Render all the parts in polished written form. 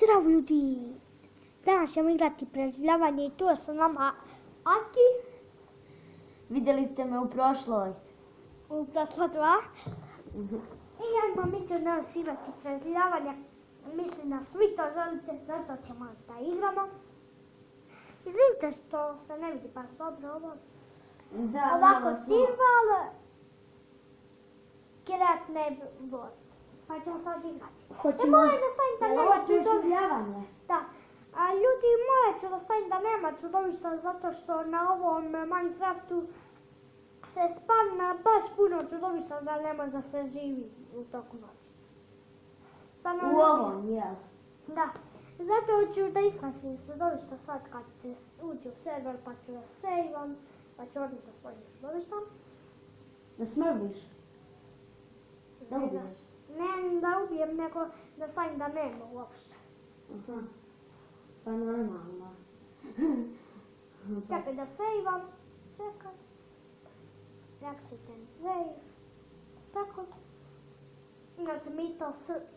Pozdrav ljudi! Danas ćemo igrati preživljavanje i tu je sa nama Aki. Vidjeli ste me u prošloj. U prošla dva. I ja mi ćemo danas igrati preživljavanje. Mislim da svi to želite, zato ćemo da igramo. Izvinite što se ne vidi baš dobro ovo. Da, Ovako survival, create bot. Pa ćemo sad igrati. Moram da stavim da nema preživljavanje. Da. A ljudi, morat ću da stavim da nema čudovišta zato što na ovom Minecraftu se spavna baš puno čudovišta da ne može da se živi u toku noći. U ovom, jel? Da. Zato ću da ishasim čudovišta sad kad uđu u server pa ću da sejvam, pa ću odmah da svojim čudovišta. Da smrviš? Da ubiješ? Ne da ubijem, nego da stavim da nema uopšte. Aha. Pa normalno. Čekaj da sejvam. Čekaj. Accident save. Tako. Znači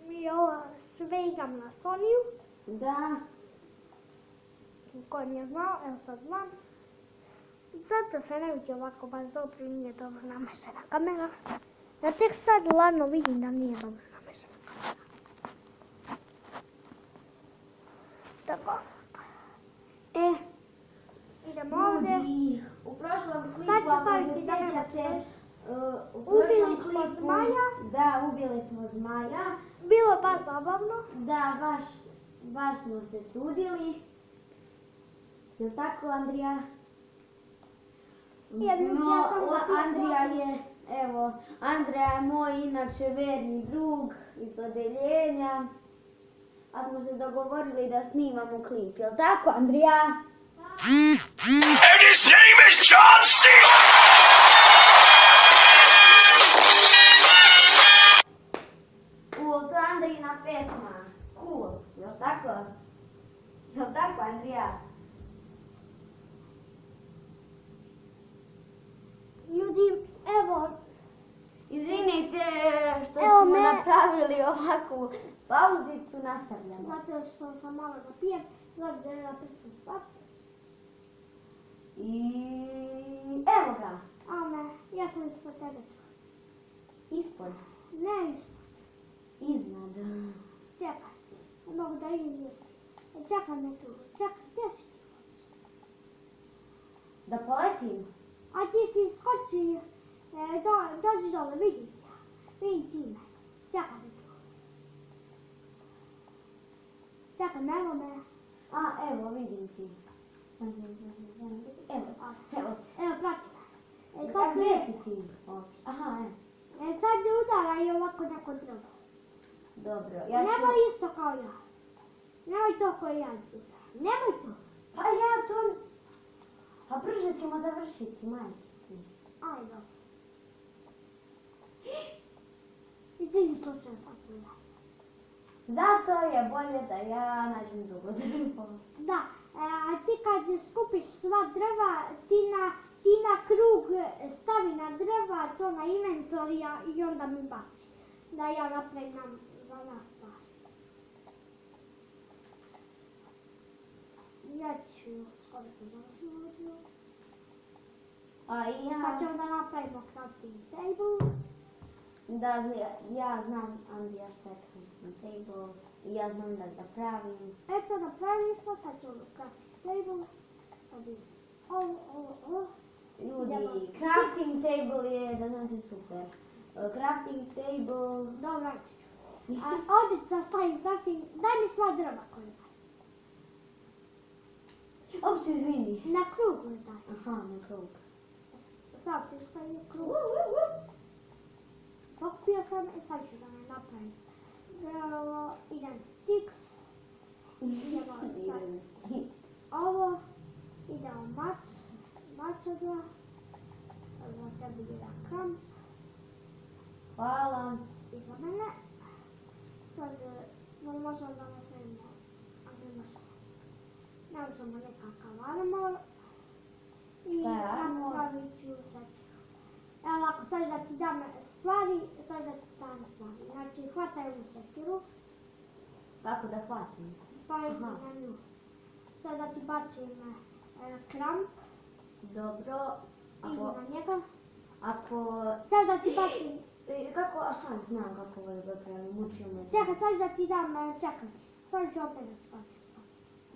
mi ovo sve igram na Sonyu. Da. Ko nije znao, evo sad znam. Zato se ne vidi ovako baš dobro, nije dobro namešena kamera. Ja tek sad ladno vidim da nije dobro namešena kamera. Tako. Idemo ovdje. Ljudi, u prošlom klipu, Sad ću ako staviti se da nema sjećate, Ubili smo zmaja. Da, ubili smo zmaja. Bilo je baš zabavno. Da, baš smo se trudili. Jel' tako, Andrija? Andrija je moj inače verni drug iz odeljenja. A smo se dogovorili da snimamo klip, jel' tako, Andrija? And his name is John C. Cool, to je Andrijina pesma. Cool, jel' tako? Jel' tako, Andrija? Ljudi, evo. Izvinite što Evo smo me. napravili ovakvu pauzicu, nastavljamo. Zato što sam malo da pijem, zato da ja prisam start. I evo ga, Ame, ja sam ispod tebe. ispod, Ne ispod. iznad. Čekaj, ne mogu da idem jesti. Čekaj me tu, čekaj, gdje si ti? Da poletim? A ti si skoči, dođi dole, vidim ti ja. Vidim ti me. Čekaj me tu. Čekaj me, evo me. A, evo, vidim ti. Evo. Evo, prati me. Sad gdje si ti? Aha, evo. Sad udaraj ovako neko drvo. Dobro, ja ću... Nemoj isto kao ja. Nemoj to koje ja udaram. Nemoj to. Pa ja to... Pa brže ćemo završiti, majke ti. Aj, dobro. Izvini slučajno sam pula. Zato je bolje da ja nađem drugo drvo. Da, ti kad skupiš sva drva, ti na krug stavi na drva, to na inventorija i onda mi baci. Da ja napravim za nas stvari. Ja ću skoro to završiti ovdje. A i Pa ja... ćemo da napravimo crafting table. Da, ja znam, Andrija, šta je crafting table. I ja znam da ga pravim. Eto, napravili smo, sad ćemo crafting table. Sad je ovo. Ljudi, Idemo crafting table je, da znate, super. Crafting table... Dobro, ću. Ovdje ću stavim crafting, daj mi sva drva koje imaš. Opće, izvini. Na krug mi daj. Aha, na krug. Sad ti stavim krug. Pokupio sam i sad ću da ne napravim. Drvo, idem sticks. Idemo sad ovo. Idemo mač dva. Za tebi jedan kamp. Hvala. I za mene. Sad možemo da napravimo. Ne možemo nekakav armor. I Šta je armor? napravit ću sekiru. Evo ovako, sad da ti dam stvari, sad da ti stavim stvari. Znači, hvataj ovu sekiru. Kako da hvatim? Pa idi Aha. na nju. Sad da ti bacim kramp, Dobro. idi na njega. Ako... Sad da ti bacim, Kako? Aha, znam kako ovo da pravim. Mučio me. čekaj, sad da ti dam, čekaj. Sad ću opet da ti bacim.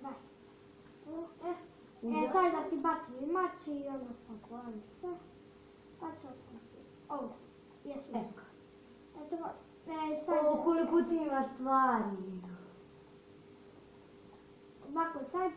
Daj. Sad da ti bacim i mač i onda spakujem sve. Pa ću otkriti. Ovo, jesu. Eto, sad, O, koliko ti imaš stvari. ovako sad,